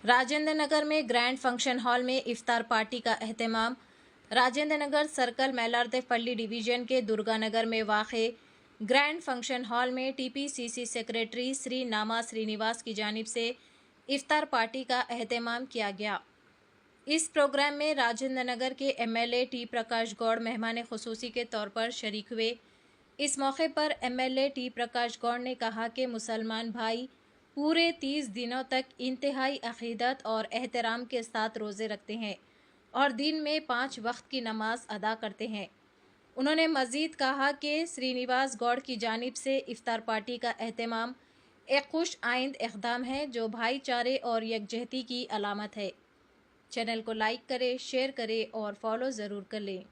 राजेंद्र नगर में grand function hall में इफ्तार party का एहतमाम। राजेंद्र नगर सर्कल मैलारदेपल्ली डिवीजन के दुर्गानगर में वाक़े ग्रैंड फंक्शन हॉल में टीपीसीसी सेक्रेटरी श्री नामा श्रीनिवास की जानिब से इफ्तार पार्टी का एहतमाम किया गया। इस प्रोग्राम में राजेंद्र नगर के एमएलए टी प्रकाश गौड़ मेहमान खुसूसी के तौर पर शरीक हुए। इस मौके पर एमएलए टी प्रकाश गौड़ ने कहा कि मुसलमान भाई पूरे 30 दिनों तक इंतहाई अक़ीदत और एहतराम के साथ रोज़े रखते हैं और दिन में 5 वक्त की नमाज अदा करते हैं। उन्होंने मज़ीद कहा कि श्रीनिवास गौड़ की जानिब से इफ्तार पार्टी का एहतमाम एक खुश आइंद इक़दाम है जो भाईचारे और यकजहती की अलामत है। चैनल को लाइक करें, शेयर करें और फॉलो ज़रूर कर लें।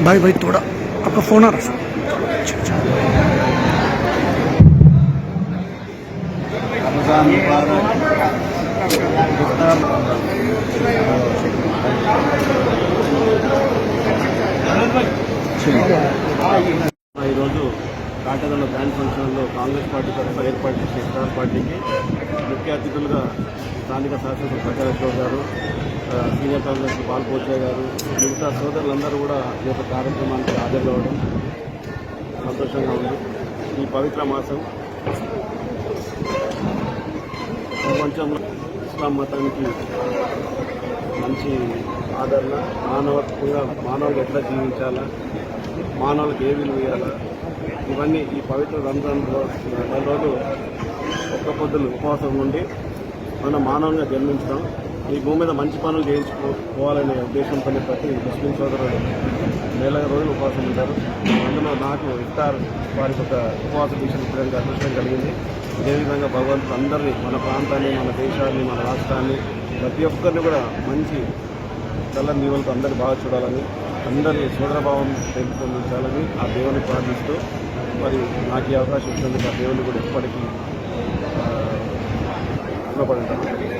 भाई भाई थोड़ा आपका फोन आ रहा है। रमजान मुबारक ఈరోజు కాటగల్ల గ్రాండ్ ఫంక్షన్లో కాంగ్రెస్ పార్టీ తరఫున ఏర్పాటు చేసిన ఇఫ్తార్ పార్టీకి ముఖ్య అతిథులుగా స్థానిక శాసనసభ ప్రకాష్ గౌడ్ గారు, సీనియర్ కాంగ్రెస్ పాల్పోచయ్య గారు, మిగతా సోదరులందరూ కూడా ఈ యొక్క కార్యక్రమానికి హాజరు కావడం సంతోషంగా ఉంది. ఈ పవిత్ర మాసం ప్రపంచంలో ఇస్లాం మతానికి మంచి ఆదరణ, మానవత్వంగా మానవులు ఎట్లా జీవించాలా, మానవులకు ఏ విలువ ఇవ్వాలా, ఇవన్నీ ఈ పవిత్ర రంజాన్ నెల రోజు ఒక్క పొద్దులు ఉపవాసం నుండి మనం మానవునిగా జన్మించడం, ఈ భూమి మీద మంచి పనులు చేయించుకోవాలనే ఉద్దేశంతో ప్రతి ముస్లిం సోదరులు నెల రోజులు ఉపవాసం ఉంటారు. అందులో నాకు ఇఫ్తార్ వారికి ఒక ఉపవాస దీక్షను ఇప్పడానికి అదృష్టం కలిగింది. అదేవిధంగా భగవంతుడు అందరినీ, మన ప్రాంతాన్ని, మన దేశాన్ని, మన రాష్ట్రాన్ని, ప్రతి ఒక్కరిని కూడా మంచి చల్లని దీవులతో అందరినీ బాగా చూడాలని, అందరి సోదరభావం పెంపొందించాలని ఆ దేవుని ప్రార్థిస్తూ, మరి నాకు ఈ అవకాశం ఇచ్చినందుకు ఆ దేవుని కూడా ఎప్పటికీ రుణపడి ఉంటాను.